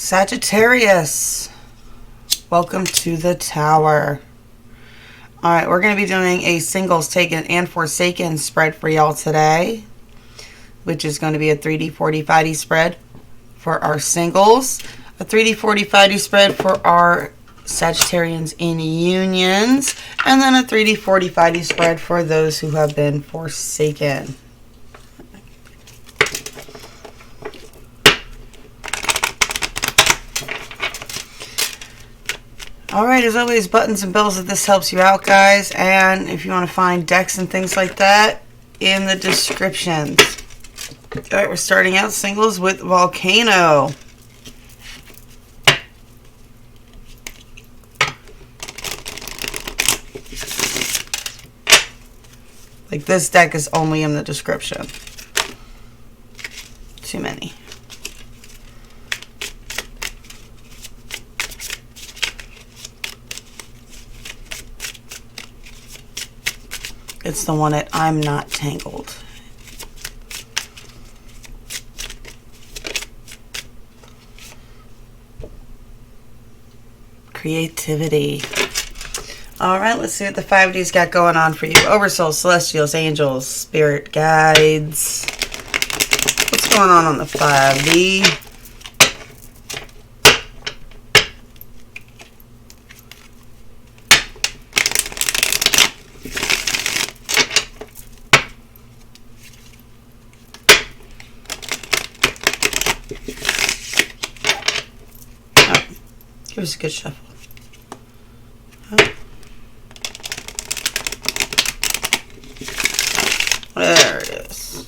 Sagittarius, welcome to the tower. All right, we're going to be doing a singles taken and forsaken spread for y'all today, which is going to be a 3D 40 5D spread for our singles, a 3D 40 5D spread for our Sagittarians in unions, and then a 3D 40 5D spread for those who have been forsaken. Alright, as always, buttons and bells if this helps you out, guys. And if you want to find decks and things like that, in the descriptions. Alright, we're starting out singles with Volcano. Like, this deck is only in the description. Too many. It's the one that I'm not tangled. Creativity. Alright, let's see what the 5D's got going on for you. Oversoul, Celestials, Angels, Spirit Guides. What's going on the 5D? Give us a good shuffle. There it is.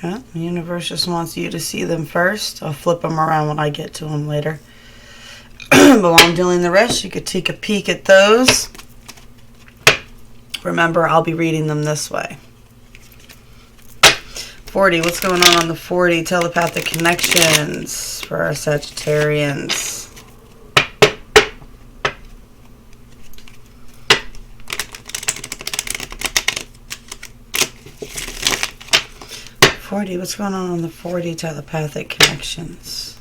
Yeah, the universe just wants you to see them first. I'll flip them around when I get to them later. But while I'm doing the rest, you could take a peek at those. Remember, I'll be reading them this way. 40, what's going on the 40? Telepathic connections for our Sagittarians. What's going on the 40? Telepathic connections.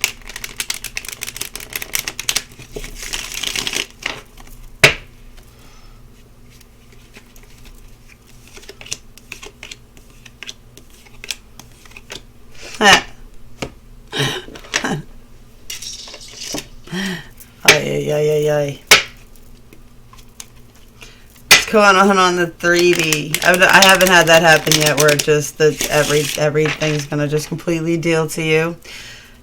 Ay. What's going on the 3D? I haven't had that happen yet, where it just that everything's gonna just completely deal to you.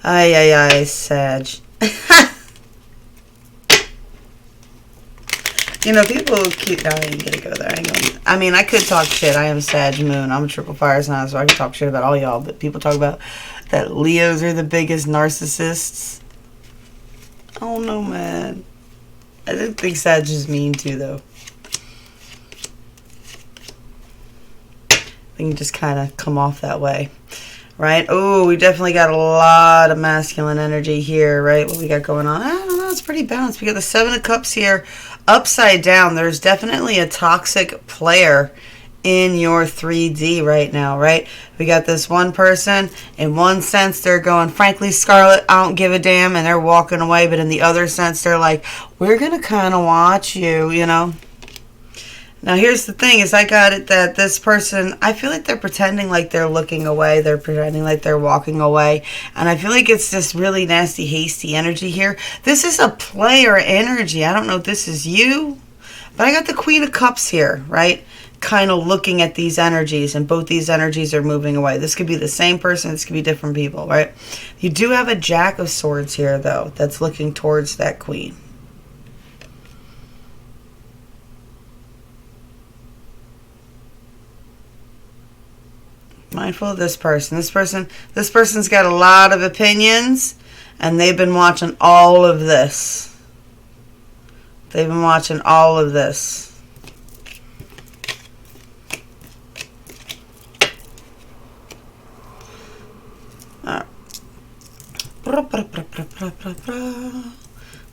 Ay, Sag. You know, people keep. No, I ain't gonna go there. I mean, I could talk shit. I am Sag Moon. I'm a triple fire sign, so I can talk shit about all y'all. But people talk about that Leos are the biggest narcissists. Oh no, man. I didn't think Sag is mean too, though. I think you just kind of come off that way, right? Oh, we definitely got a lot of masculine energy here, right? What we got going on? I don't know. It's pretty balanced. We got the 7 of Cups here, upside down. There's definitely a toxic player in your 3D right now, right? We got this one person. In one sense, they're going, frankly, Scarlet, I don't give a damn, and they're walking away. But in the other sense, they're like, we're going to kind of watch you, you know? Now, here's the thing, is I got it that this person, I feel like they're pretending like they're looking away. They're pretending like they're walking away. And I feel like it's this really nasty, hasty energy here. This is a player energy. I don't know if this is you, but I got the Queen of Cups here, right? Kind of looking at these energies, and both these energies are moving away. This could be the same person. This could be different people, right? You do have a Jack of Swords here, though, that's looking towards that Queen. Mindful of this person. This person's got a lot of opinions, and they've been watching all of this. They've been watching all of this.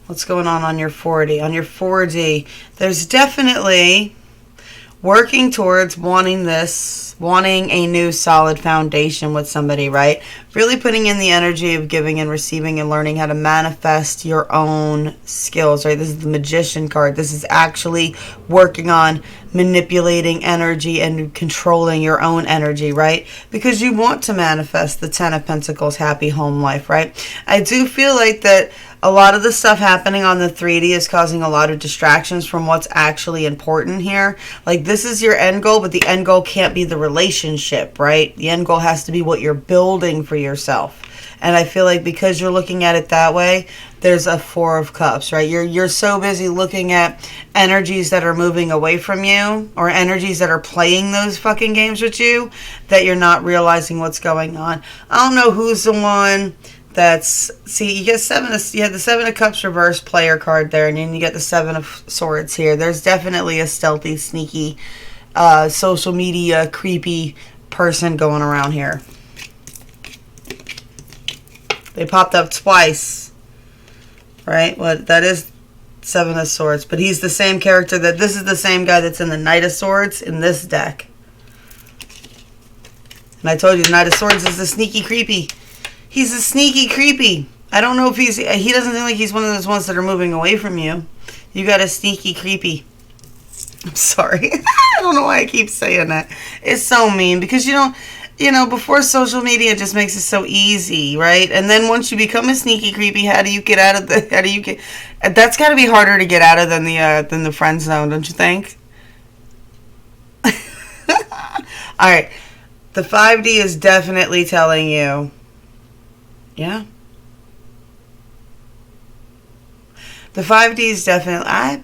What's going on your 40? On your 4D, there's definitely working towards wanting a new solid foundation with somebody, right? Really putting in the energy of giving and receiving and learning how to manifest your own skills, right? This is the Magician card. This is actually working on manipulating energy and controlling your own energy, right? Because you want to manifest the Ten of Pentacles happy home life, right? I do feel like that a lot of the stuff happening on the 3D is causing a lot of distractions from what's actually important here. Like, this is your end goal, but the end goal can't be the relationship, right? The end goal has to be what you're building for yourself. And I feel like because you're looking at it that way, there's a Four of Cups, right? You're so busy looking at energies that are moving away from you, or energies that are playing those fucking games with you, that you're not realizing what's going on. I don't know who's the one that's, see, you get you have the Seven of Cups reverse player card there, and then you get the Seven of Swords here. There's definitely a stealthy, sneaky, social media, creepy person going around here. They popped up twice, right? Well, that is Seven of Swords, but he's the same character this is the same guy that's in the Knight of Swords in this deck. And I told you, the Knight of Swords is the sneaky, creepy. He's a sneaky, creepy. I don't know if he doesn't seem like he's one of those ones that are moving away from you. You got a sneaky, creepy. I'm sorry. I don't know why I keep saying that. It's so mean because before social media just makes it so easy, right? And then once you become a sneaky, creepy, how do you get out of that's got to be harder to get out of than the friend zone, don't you think? All right. The 5D is definitely telling you, yeah. The 5D is definitely, I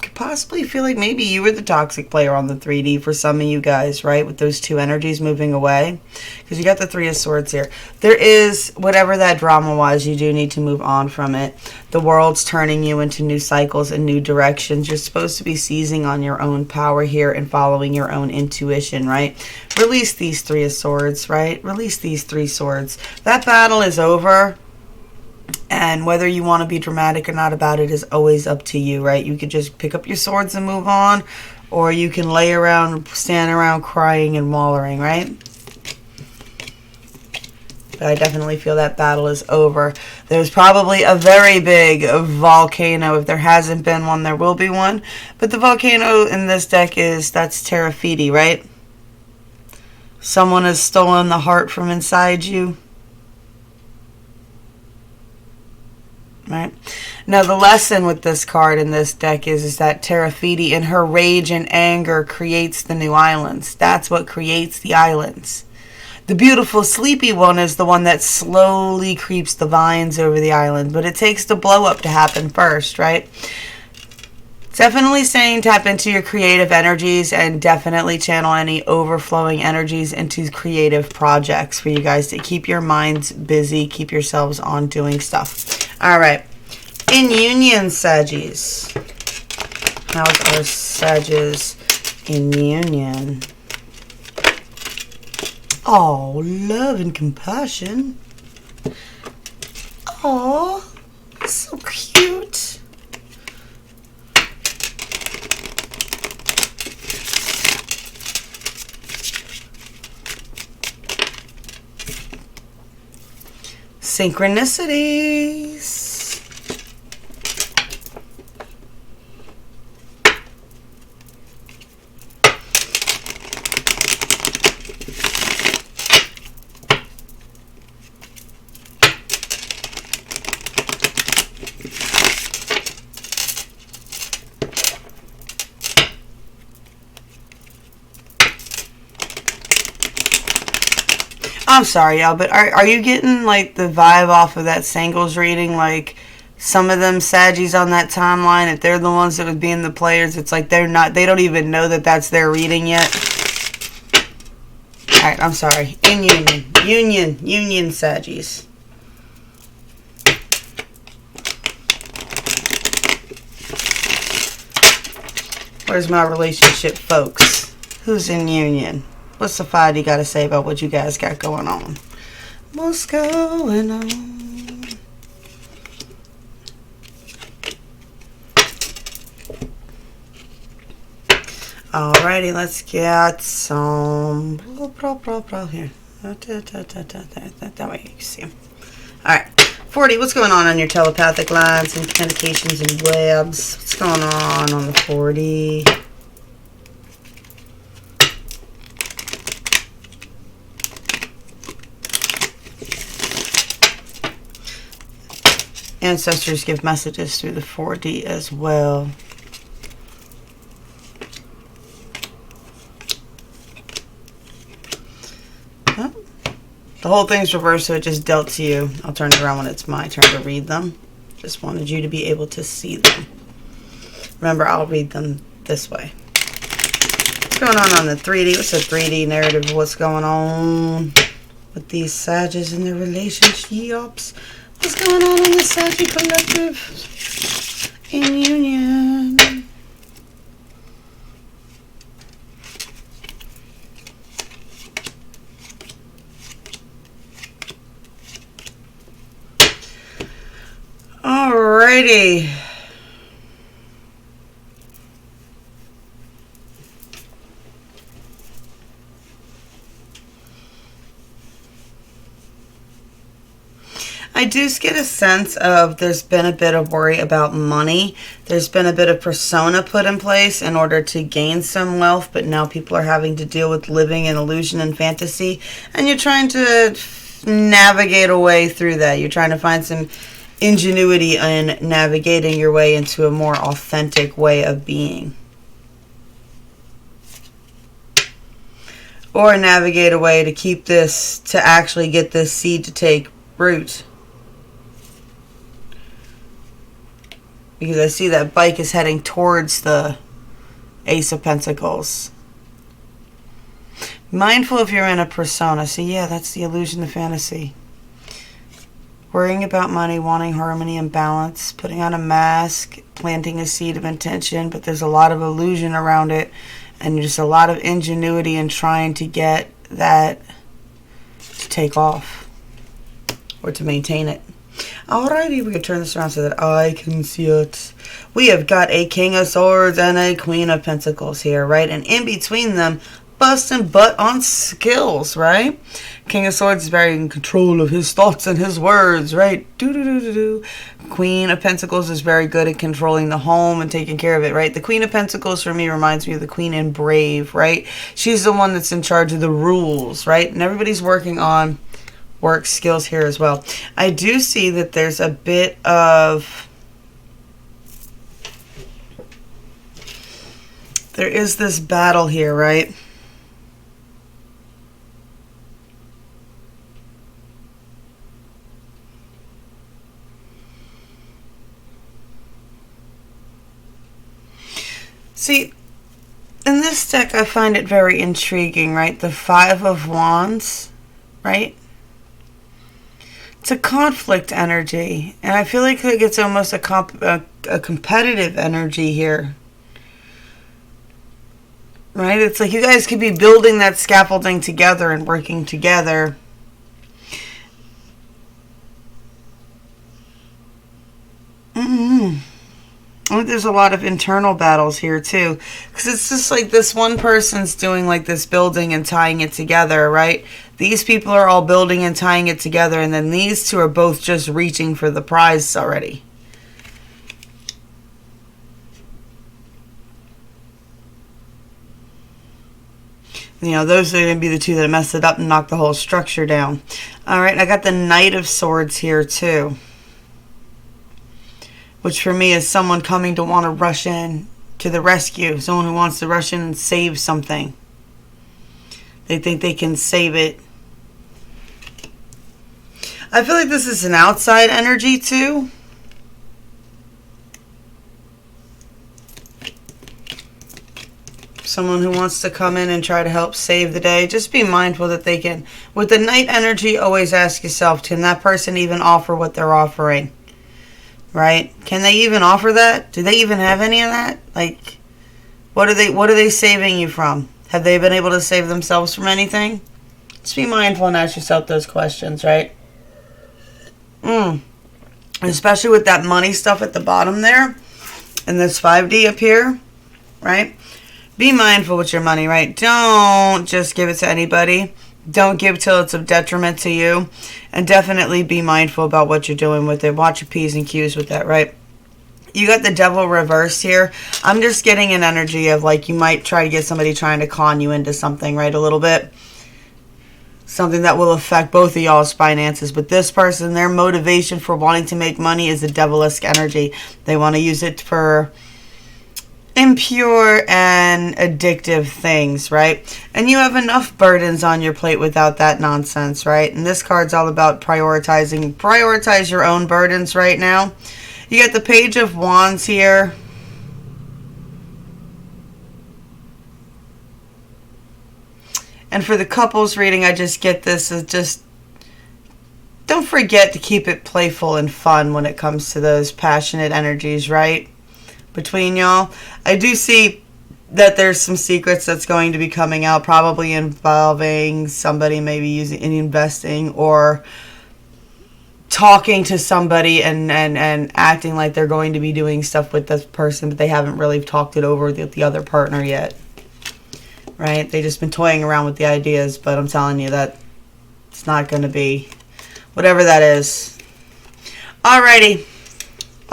could possibly feel like maybe you were the toxic player on the 3D for some of you guys, right? With those two energies moving away. Because you got the Three of Swords here. There is, whatever that drama was, you do need to move on from it. The world's turning you into new cycles and new directions. You're supposed to be seizing on your own power here and following your own intuition, right? Release these Three of Swords, right? Release these Three Swords. That battle is over. And whether you want to be dramatic or not about it is always up to you, right? You could just pick up your swords and move on, or you can lay around, stand around crying and wallowing, right? But I definitely feel that battle is over. There's probably a very big volcano. If there hasn't been one, there will be one. But the volcano in this deck that's Terafiti, right? Someone has stolen the heart from inside you. Right. Now, the lesson with this card in this deck is that Terafiti, in her rage and anger, creates the new islands. That's what creates the islands. The beautiful sleepy one is the one that slowly creeps the vines over the island, but it takes the blow up to happen first, right? Definitely saying tap into your creative energies and definitely channel any overflowing energies into creative projects for you guys to keep your minds busy, keep yourselves on doing stuff. All right. In union, Saggies. How's our Saggies in union? Oh, love and compassion. Oh, so cute. Synchronicities. I'm sorry, y'all, but are you getting, like, the vibe off of that Sangles reading? Like, some of them Saggies on that timeline, if they're the ones that would be in the players, it's like they don't even know that that's their reading yet. Alright, I'm sorry. In union. Union Saggies. Where's my relationship, folks? Who's in union? What's the 5D got to say about what you guys got going on? What's going on? Alrighty, let's get some here. That way you can see them. Alright, 40, what's going on your telepathic lines and communications and webs? What's going on the 40? Ancestors give messages through the 4D as well. The whole thing's reversed, so it just dealt to you. I'll turn it around when it's my turn to read them. Just wanted you to be able to see them. Remember, I'll read them this way. What's going on the 3D? What's the 3D narrative of what's going on with these Sages and their relationships? What's going on in the Sagi collective in union? Alrighty. I do get a sense of there's been a bit of worry about money. There's been a bit of persona put in place in order to gain some wealth, but now people are having to deal with living in illusion and fantasy, and you're trying to navigate a way through that. You're trying to find some ingenuity in navigating your way into a more authentic way of being. Or navigate a way to keep this, to actually get this seed to take root. Because I see that bike is heading towards the Ace of Pentacles. Mindful if you're in a persona. So yeah, that's the illusion, the fantasy. Worrying about money, wanting harmony and balance, putting on a mask, planting a seed of intention, but there's a lot of illusion around it, and just a lot of ingenuity in trying to get that to take off or to maintain it. Alrighty, we can turn this around so that I can see it. We have got a King of Swords and a Queen of Pentacles here, right? And in between them, busting butt on skills, right? King of Swords is very in control of his thoughts and his words, right? Queen of Pentacles is very good at controlling the home and taking care of it, right? The Queen of Pentacles for me reminds me of the Queen in Brave, right? She's the one that's in charge of the rules, right? And everybody's working on work skills here as well. I do see that there's a bit of... There is this battle here, right? See, in this deck, I find it very intriguing, right? The Five of Wands, right? It's a conflict energy, and I feel like it's almost a competitive energy here, right? It's like you guys could be building that scaffolding together and working together. I think there's a lot of internal battles here too, because it's just like this one person's doing like this building and tying it together, right? These people are all building and tying it together, and then these two are both just reaching for the prize already. You know, those are going to be the two that mess it up and knock the whole structure down. All right, I got the Knight of Swords here too, which for me is someone coming to want to rush in to the rescue. Someone who wants to rush in and save something. They think they can save it. I feel like this is an outside energy too. Someone who wants to come in and try to help save the day. Just be mindful that they can. With the Knight energy, always ask yourself, can that person even offer what they're offering? Right? Can they even offer that? Do they even have any of that? Like, what are they saving you from? Have they been able to save themselves from anything? Just be mindful and ask yourself those questions, right? Especially with that money stuff at the bottom there, and this 5D up here, right? Be mindful with your money, right? Don't just give it to anybody. Don't give till it's of detriment to you. And definitely be mindful about what you're doing with it. Watch your P's and Q's with that, right? You got the devil reversed here. I'm just getting an energy of like you might try to get somebody trying to con you into something, right? A little bit. Something that will affect both of y'all's finances. But this person, their motivation for wanting to make money is a devilish energy. They want to use it for impure and addictive things, right? And you have enough burdens on your plate without that nonsense, right? And this card's all about prioritizing. Prioritize your own burdens right now. You got the Page of Wands here. And for the couples reading, I just get this as just don't forget to keep it playful and fun when it comes to those passionate energies, right? Between y'all. I do see that there's some secrets that's going to be coming out, probably involving somebody maybe using investing or talking to somebody and acting like they're going to be doing stuff with this person, but they haven't really talked it over with the other partner yet. Right? They just been toying around with the ideas, but I'm telling you that it's not going to be whatever that is. Alrighty.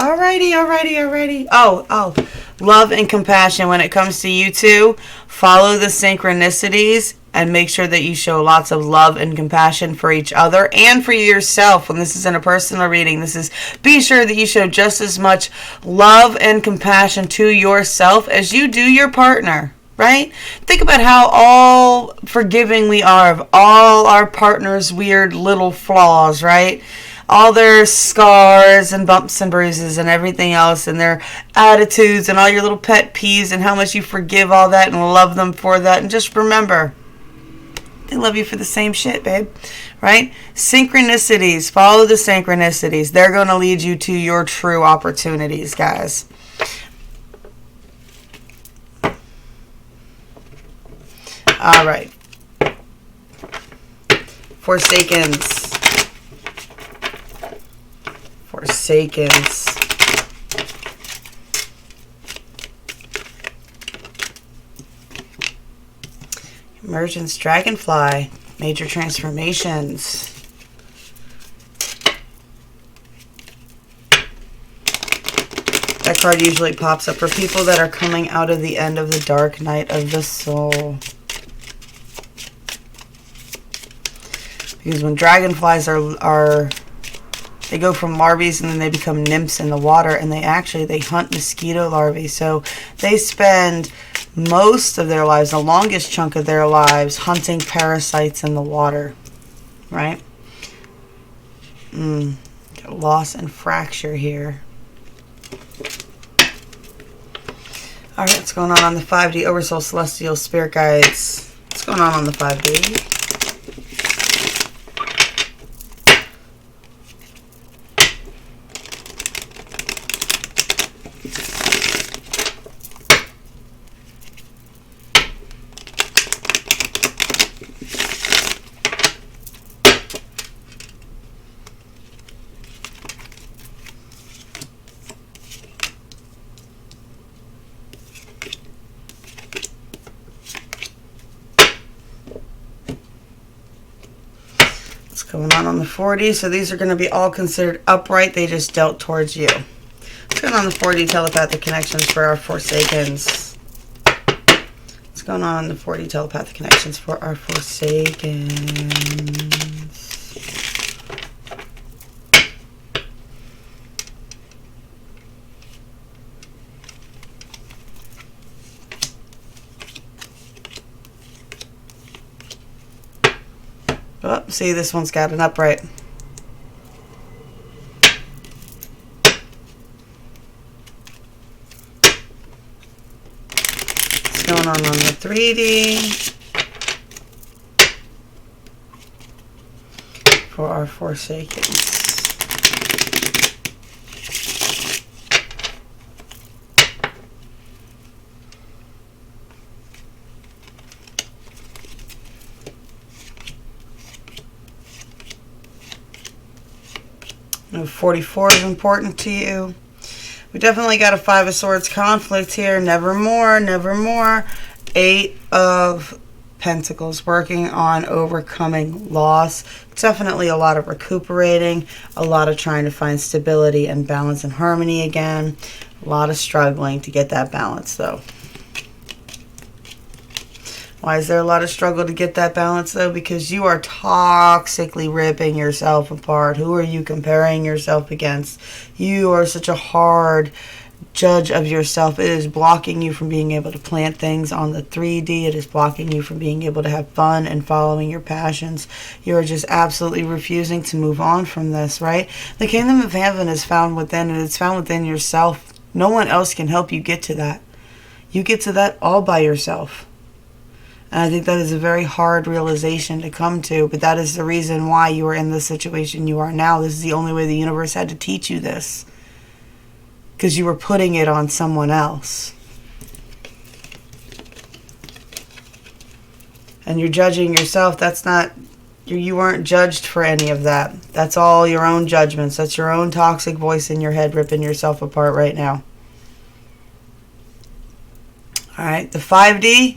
Oh, love and compassion. When it comes to you two, follow the synchronicities and make sure that you show lots of love and compassion for each other and for yourself. When this is in a personal reading, be sure that you show just as much love and compassion to yourself as you do your partner. Right? Think about how all forgiving we are of all our partner's weird little flaws, right? All their scars and bumps and bruises and everything else and their attitudes and all your little pet peeves and how much you forgive all that and love them for that. And just remember, they love you for the same shit, babe. Right? Synchronicities. Follow the synchronicities. They're going to lead you to your true opportunities, guys. All right. Forsakens. Emergence, Dragonfly, major transformations. That card usually pops up for people that are coming out of the end of the dark night of the soul. Because when dragonflies are they go from larvae and then they become nymphs in the water, and they hunt mosquito larvae. So they spend most of their lives, the longest chunk of their lives, hunting parasites in the water. Right? Got loss and fracture here. Alright, what's going on the 5D? Oversoul, Celestial, Spirit Guides. What's going on the 5D? Going on the 40, so these are going to be all considered upright. They just dealt towards you. What's going on the 40 telepathic connections for our Forsakens? What's going on the 40 telepathic connections for our Forsakens? Oh, see, this one's got an upright. What's going on the 3D? For our Forsakens. No, 44 is important to you. We definitely got a 5 of Swords conflict here. Nevermore, nevermore. 8 of Pentacles, working on overcoming loss. Definitely a lot of recuperating, a lot of trying to find stability and balance and harmony again. A lot of struggling to get that balance though. Why is there a lot of struggle to get that balance though? Because you are toxically ripping yourself apart. Who are you comparing yourself against? You are such a hard judge of yourself. It is blocking you from being able to plant things on the 3D. It is blocking you from being able to have fun and following your passions. You are just absolutely refusing to move on from this, right? The kingdom of heaven is found within, and it's found within yourself. No one else can help you get to that. You get to that all by yourself. And I think that is a very hard realization to come to, but that is the reason why you are in the situation you are now. This is the only way the universe had to teach you this, because you were putting it on someone else. And you're judging yourself. That's not, you weren't judged for any of that. That's all your own judgments. That's your own toxic voice in your head ripping yourself apart right now. All right, the 5D.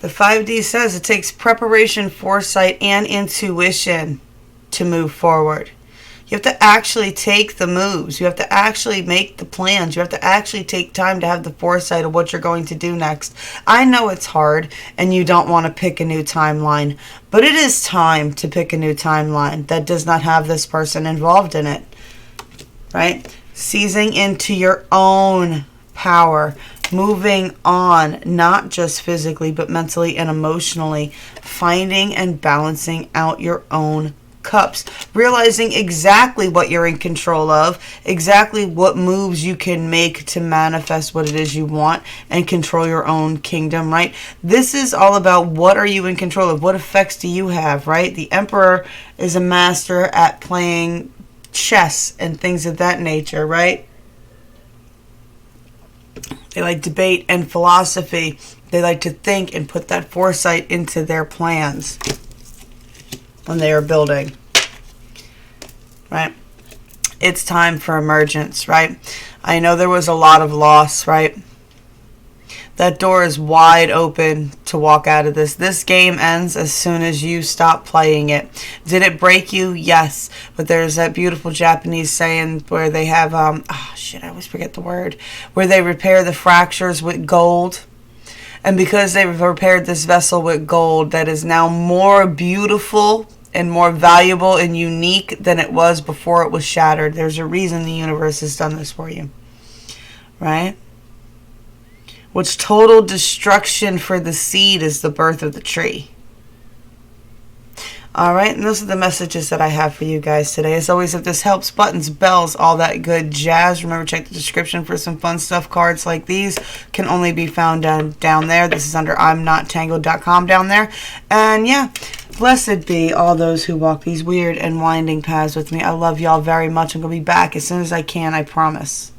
The 5D says it takes preparation, foresight, and intuition to move forward. You have to actually take the moves. You have to actually make the plans. You have to actually take time to have the foresight of what you're going to do next. I know it's hard and you don't want to pick a new timeline, but it is time to pick a new timeline that does not have this person involved in it, right? Seizing into your own power. Moving on, not just physically, but mentally and emotionally. Finding and balancing out your own cups. Realizing exactly what you're in control of. Exactly what moves you can make to manifest what it is you want and control your own kingdom, right? This is all about what are you in control of? What effects do you have, right? The Emperor is a master at playing chess and things of that nature, right? They like debate and philosophy. They like to think and put that foresight into their plans when they are building, right? It's time for emergence, right? I know there was a lot of loss, right? That door is wide open to walk out of this. This game ends as soon as you stop playing it. Did it break you? Yes. But there's that beautiful Japanese saying where they have, I always forget the word, where they repair the fractures with gold. And because they've repaired this vessel with gold that is now more beautiful and more valuable and unique than it was before it was shattered, there's a reason the universe has done this for you, right? Which total destruction for the seed is the birth of the tree. All right, and those are the messages that I have for you guys today. As always, if this helps, buttons, bells, all that good jazz. Remember, check the description for some fun stuff. Cards like these can only be found down there. This is under I'mNotTangled.com down there. And yeah, blessed be all those who walk these weird and winding paths with me. I love y'all very much. I'm going to be back as soon as I can, I promise.